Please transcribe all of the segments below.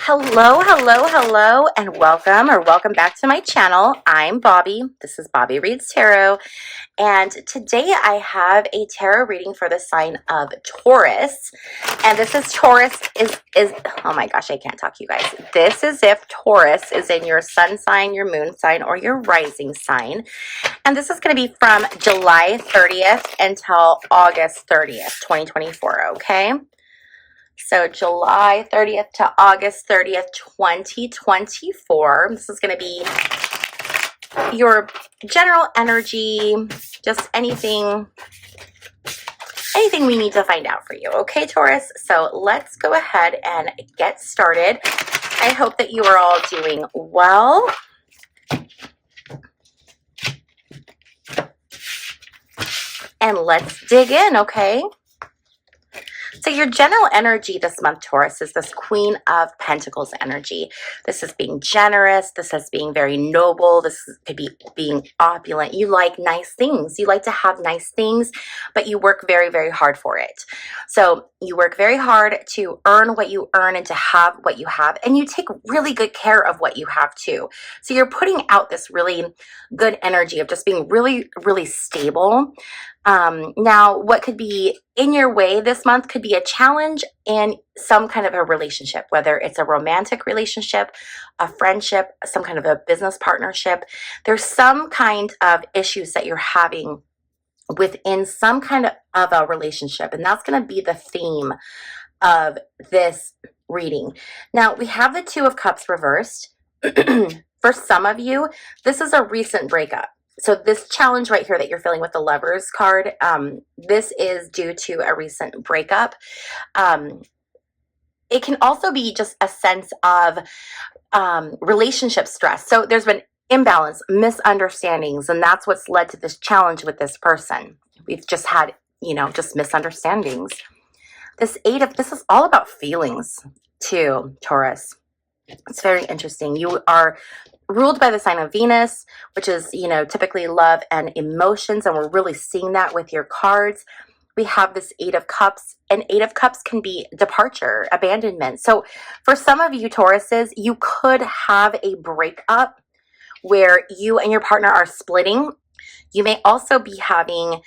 Hello, and welcome back to my channel. I'm Bobbie. This is Bobbie Reads Tarot, and today I have a tarot reading for the sign of Taurus. And this is Taurus is oh my gosh, I can't talk, you guys. This is if Taurus is in your sun sign, your moon sign, or your rising sign. And this is going to be from July 30th until August 30th, 2024, okay? So July 30th to August 30th, 2024. This is going to be your general energy, just anything we need to find out for you. Okay, Taurus? So let's go ahead and get started. I hope that you are all doing well. And let's dig in, okay? So your general energy this month, Taurus, is this Queen of Pentacles energy. This is being generous. This is being very noble. This could be being opulent. You like nice things. You like to have nice things, but you work very, very hard for it. So you work very hard to earn what you earn and to have what you have. And you take really good care of what you have too. So you're putting out this really good energy of just being really, really stable. Now, what could be in your way this month could be a challenge in some kind of a relationship, whether it's a romantic relationship, a friendship, some kind of a business partnership. There's some kind of issues that you're having within some kind of a relationship, and that's going to be the theme of this reading. Now, we have the Two of Cups reversed. For some of you, this is a recent breakup. So this challenge right here that you're feeling with the Lovers card, this is due to a recent breakup. It can also be just a sense of relationship stress. So there's been imbalance, misunderstandings, and that's what's led to this challenge with this person. We've just had, just misunderstandings. This is all about feelings too, Taurus. It's very interesting. You are ruled by the sign of Venus, which is, typically love and emotions. And we're really seeing that with your cards. We have this Eight of Cups, and Eight of Cups can be departure, abandonment. So for some of you Tauruses, you could have a breakup where you and your partner are splitting. You may also be having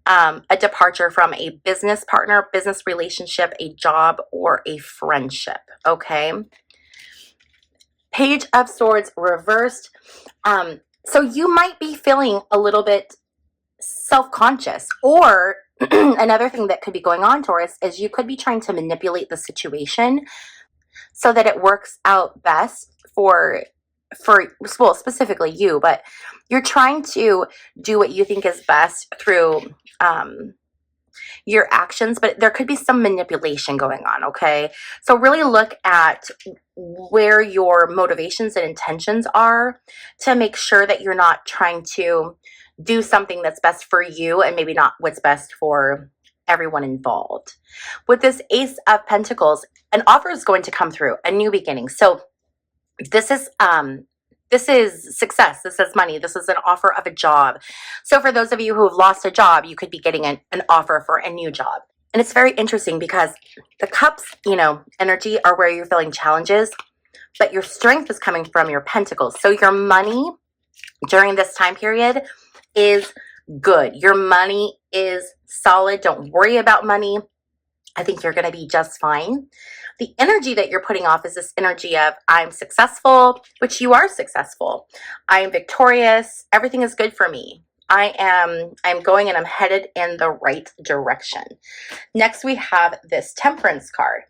a departure from a business partner, business relationship, a job, or a friendship. Okay. Page of Swords reversed. So you might be feeling a little bit self-conscious, or another thing that could be going on, Taurus, is you could be trying to manipulate the situation so that it works out best for well, specifically you, but you're trying to do what you think is best through your actions, but there could be some manipulation going on, okay? So really look at where your motivations and intentions are to make sure that you're not trying to do something that's best for you and maybe not what's best for everyone involved. With this Ace of Pentacles, an offer is going to come through, a new beginning. So this is success. This is money. This is an offer of a job. So for those of you who have lost a job, you could be getting an offer for a new job. And it's very interesting because the cups, energy are where you're feeling challenges, but your strength is coming from your pentacles. So your money during this time period is good. Your money is solid. Don't worry about money. I think you're going to be just fine. The energy that you're putting off is this energy of I'm successful, which you are successful. I am victorious. Everything is good for me. I'm going and I'm headed in the right direction. Next, we have this Temperance card.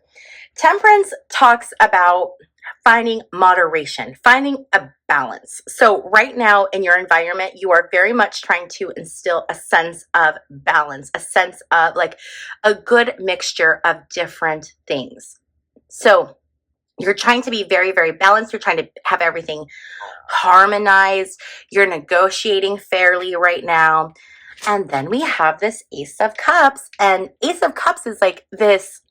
Temperance talks about finding moderation, finding a balance. So right now in your environment, you are very much trying to instill a sense of balance, a sense of like a good mixture of different things. So you're trying to be very, very balanced. You're trying to have everything harmonized. You're negotiating fairly right now. And then we have this Ace of Cups, and Ace of Cups is like this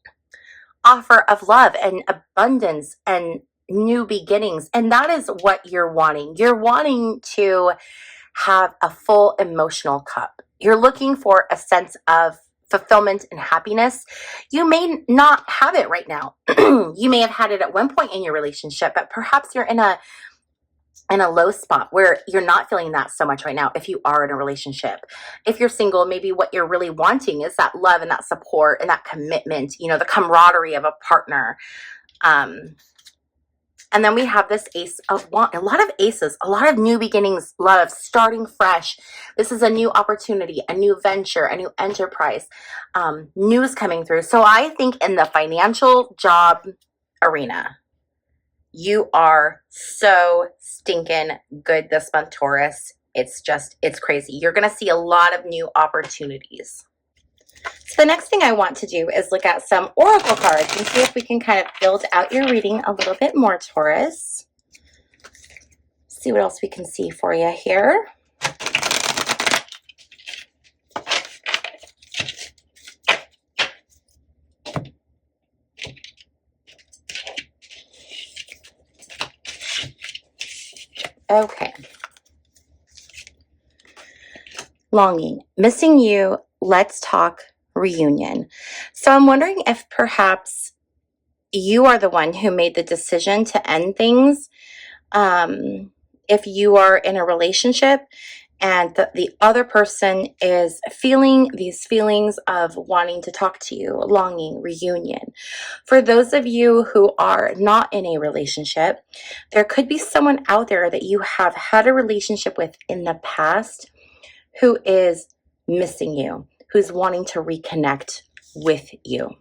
offer of love and abundance and new beginnings. And that is what you're wanting. You're wanting to have a full emotional cup. You're looking for a sense of fulfillment and happiness. You may not have it right now. You may have had it at one point in your relationship, but perhaps you're in a low spot where you're not feeling that so much right now if you are in a relationship. If you're single, maybe what you're really wanting is that love and that support and that commitment, the camaraderie of a partner. And then we have this ace of wands, a lot of aces, a lot of new beginnings, a lot of starting fresh. This is a new opportunity, a new venture, a new enterprise, news coming through. So I think in the financial job arena, you are so stinking good this month, Taurus. It's crazy. You're going to see a lot of new opportunities. So the next thing I want to do is look at some oracle cards and see if we can kind of build out your reading a little bit more, Taurus. See what else we can see for you here. Okay. Longing, missing you, let's talk reunion. So I'm wondering if perhaps you are the one who made the decision to end things. If you are in a relationship and the other person is feeling these feelings of wanting to talk to you, longing, reunion. For those of you who are not in a relationship, there could be someone out there that you have had a relationship with in the past who is missing you, who's wanting to reconnect with you.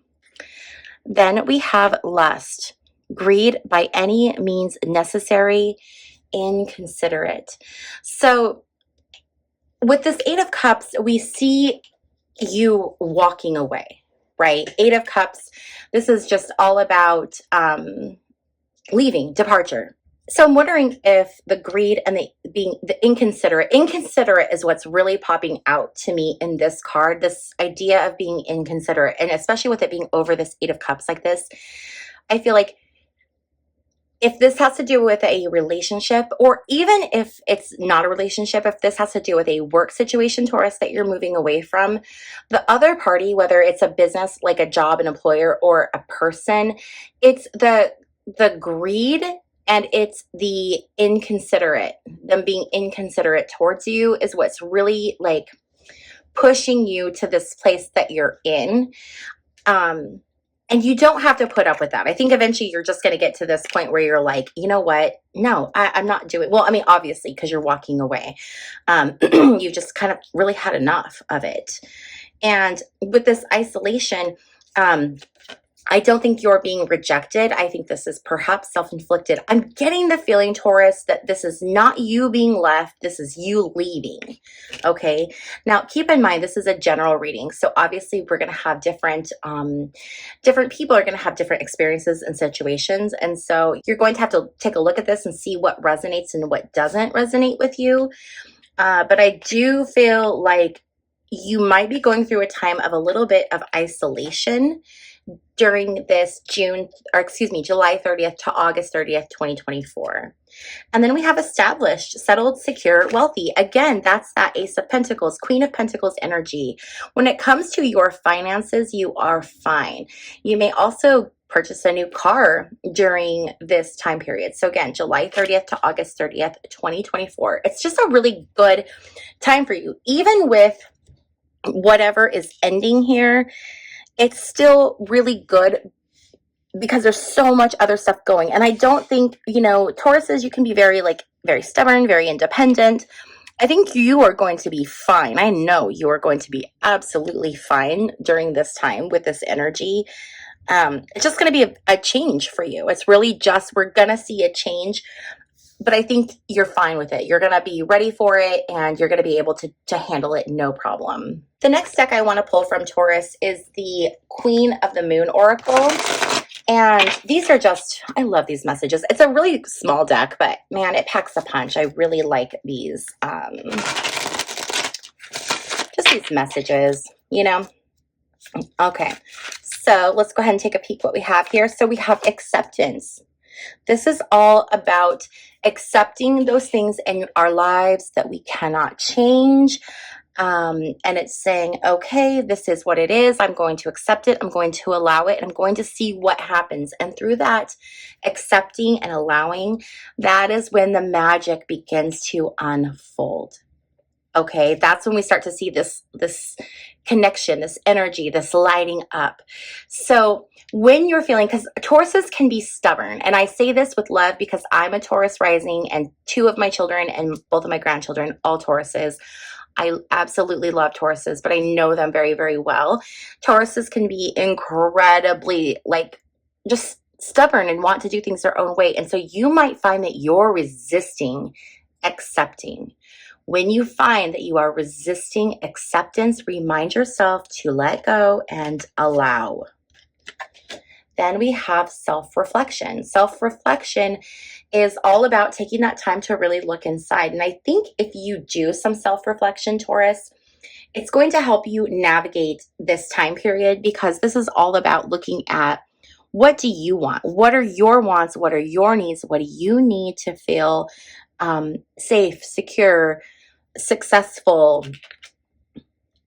Then we have lust, greed by any means necessary, inconsiderate. So with this Eight of Cups, we see you walking away, right? Eight of Cups, this is just all about leaving, departure. So I'm wondering if the greed and the inconsiderate is what's really popping out to me in this card, this idea of being inconsiderate, and especially with it being over this Eight of Cups like this, I feel like if this has to do with a relationship, or even if it's not a relationship, if this has to do with a work situation, Taurus, that you're moving away from, the other party, whether it's a business like a job, an employer, or a person, it's the greed and it's the inconsiderate, them being inconsiderate towards you is what's really like pushing you to this place that you're in. And you don't have to put up with that. I think eventually you're just going to get to this point where you're like, you know what? No, I'm not doing, well, I mean, obviously, because you're walking away. You've just kind of really had enough of it. And with this isolation, I don't think you're being rejected. I think this is perhaps self-inflicted. I'm getting the feeling, Taurus, that this is not you being left. This is you leaving. Okay. Now, keep in mind, this is a general reading. So obviously we're going to have different people are going to have different experiences and situations. And so you're going to have to take a look at this and see what resonates and what doesn't resonate with you. But I do feel like you might be going through a time of a little bit of isolation during this July 30th to August 30th, 2024. And then we have established, settled, secure, wealthy. Again, that's that Ace of Pentacles, Queen of Pentacles energy. When it comes to your finances, you are fine. You may also purchase a new car during this time period. So again, July 30th to August 30th, 2024. It's just a really good time for you. Even with whatever is ending here, it's still really good because there's so much other stuff going. And I don't think, Tauruses, you can be very stubborn, very independent. I think you are going to be fine. I know you are going to be absolutely fine during this time with this energy. It's just going to be a change for you. It's really just, we're going to see a change, but I think you're fine with it. You're going to be ready for it and you're going to be able to handle it no problem. The next deck I want to pull from, Taurus, is the Queen of the Moon Oracle. And these are just, I love these messages. It's a really small deck, but man, it packs a punch. I really like these, just these messages, Okay, so let's go ahead and take a peek what we have here. So we have acceptance. This is all about accepting those things in our lives that we cannot change, And it's saying, okay, this is what it is. I'm going to accept it. I'm going to allow it. I'm going to see what happens. And through that accepting and allowing, that is when the magic begins to unfold. Okay, that's when we start to see this connection, this energy, this lighting up. So when you're feeling, because Tauruses can be stubborn, and I say this with love because I'm a Taurus rising, and 2 of my children and both of my grandchildren, all Tauruses. I absolutely love Tauruses, but I know them very, very well. Tauruses can be incredibly, like, just stubborn and want to do things their own way. And so you might find that you're resisting accepting. When you find that you are resisting acceptance, remind yourself to let go and allow. Then we have self-reflection. Self-reflection is all about taking that time to really look inside. And I think if you do some self-reflection, Taurus, it's going to help you navigate this time period, because this is all about looking at, what do you want? What are your wants? What are your needs? What do you need to feel safe, secure, successful?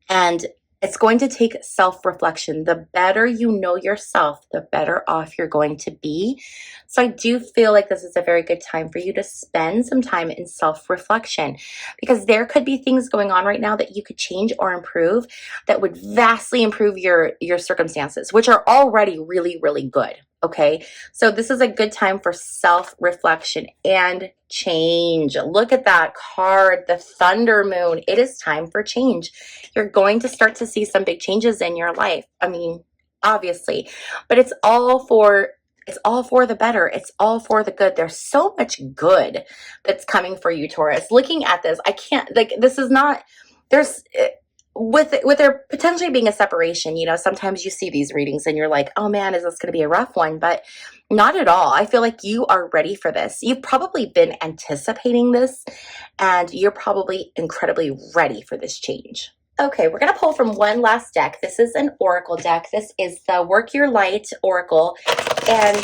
And it's going to take self-reflection. The better you know yourself, the better off you're going to be. So I do feel like this is a very good time for you to spend some time in self-reflection, because there could be things going on right now that you could change or improve that would vastly improve your circumstances, which are already really, really good. Okay, so this is a good time for self-reflection and change. Look at that card, the Thunder Moon. It is time for change. You're going to start to see some big changes in your life. I mean, obviously, but it's all for the better. It's all for the good. There's so much good that's coming for you, Taurus. Looking at this, I can't, like, this is not, there's, with there potentially being a separation, sometimes you see these readings and you're like, oh man, is this going to be a rough one? But not at all. I feel like you are ready for this. You've probably been anticipating this, and you're probably incredibly ready for this change. Okay, we're going to pull from one last deck. This is an oracle deck. This is the Work Your Light Oracle. And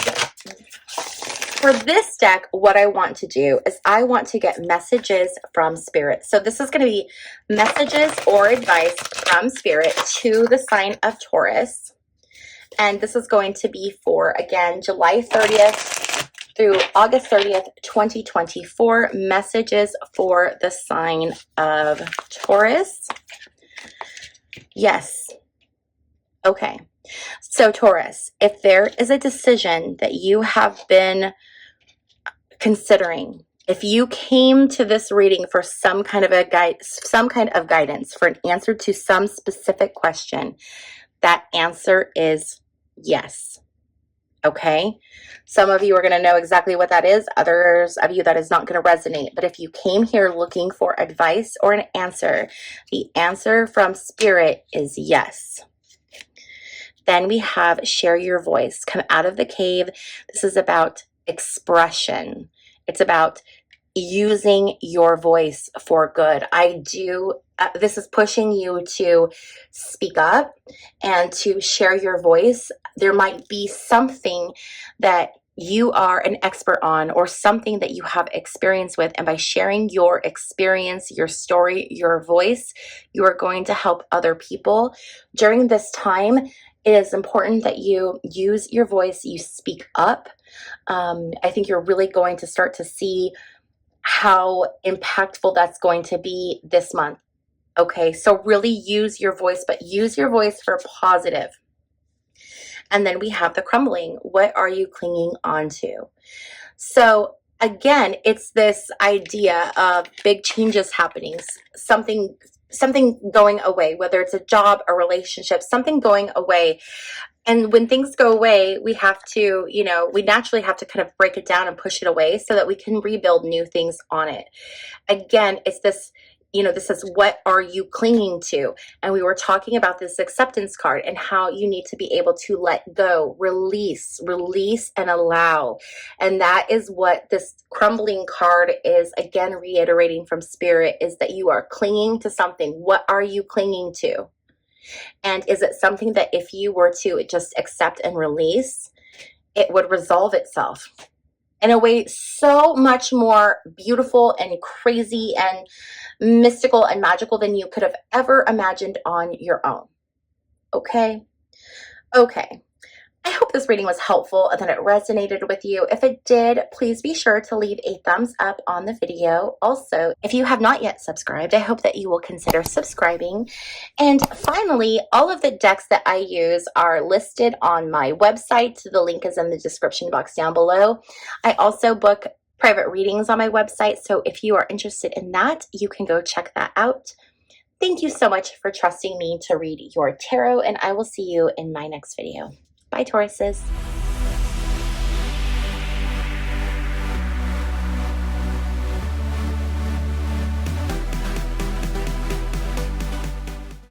for this deck, what I want to do is I want to get messages from Spirit. So this is going to be messages or advice from Spirit to the sign of Taurus. And this is going to be for, again, July 30th through August 30th, 2024. Messages for the sign of Taurus. Yes. Okay. So Taurus, if there is a decision that you have been considering, if you came to this reading for some kind of guidance, for an answer to some specific question, that answer is yes. Okay? Some of you are going to know exactly what that is. Others of you, that is not going to resonate. But if you came here looking for advice or an answer, the answer from Spirit is yes. Then we have share your voice. Come out of the cave. This is about expression. It's about using your voice for good. This is pushing you to speak up and to share your voice. There might be something that you are an expert on, or something that you have experience with, and by sharing your experience, your story, your voice, you are going to help other people. During this time, it is important that you use your voice, you speak up. I think you're really going to start to see how impactful that's going to be this month. Okay, so really use your voice, but use your voice for positive. And then we have the crumbling. What are you clinging on to? So again, it's this idea of big changes happening, something going away, whether it's a job, a relationship, something going away. And when things go away, we have to, we naturally have to kind of break it down and push it away so that we can rebuild new things on it. Again, it's this, this is, what are you clinging to? And we were talking about this acceptance card and how you need to be able to let go, release and allow. And that is what this crumbling card is, again, reiterating from Spirit, is that you are clinging to something. What are you clinging to? And is it something that if you were to just accept and release, it would resolve itself? in a way so much more beautiful and crazy and mystical and magical than you could have ever imagined on your own. Okay? Okay. I hope this reading was helpful and that it resonated with you. If it did, please be sure to leave a thumbs up on the video. Also, if you have not yet subscribed, I hope that you will consider subscribing. And finally, all of the decks that I use are listed on my website. The link is in the description box down below. I also book private readings on my website, so if you are interested in that, you can go check that out. Thank you so much for trusting me to read your tarot, and I will see you in my next video. Bye, Tauruses.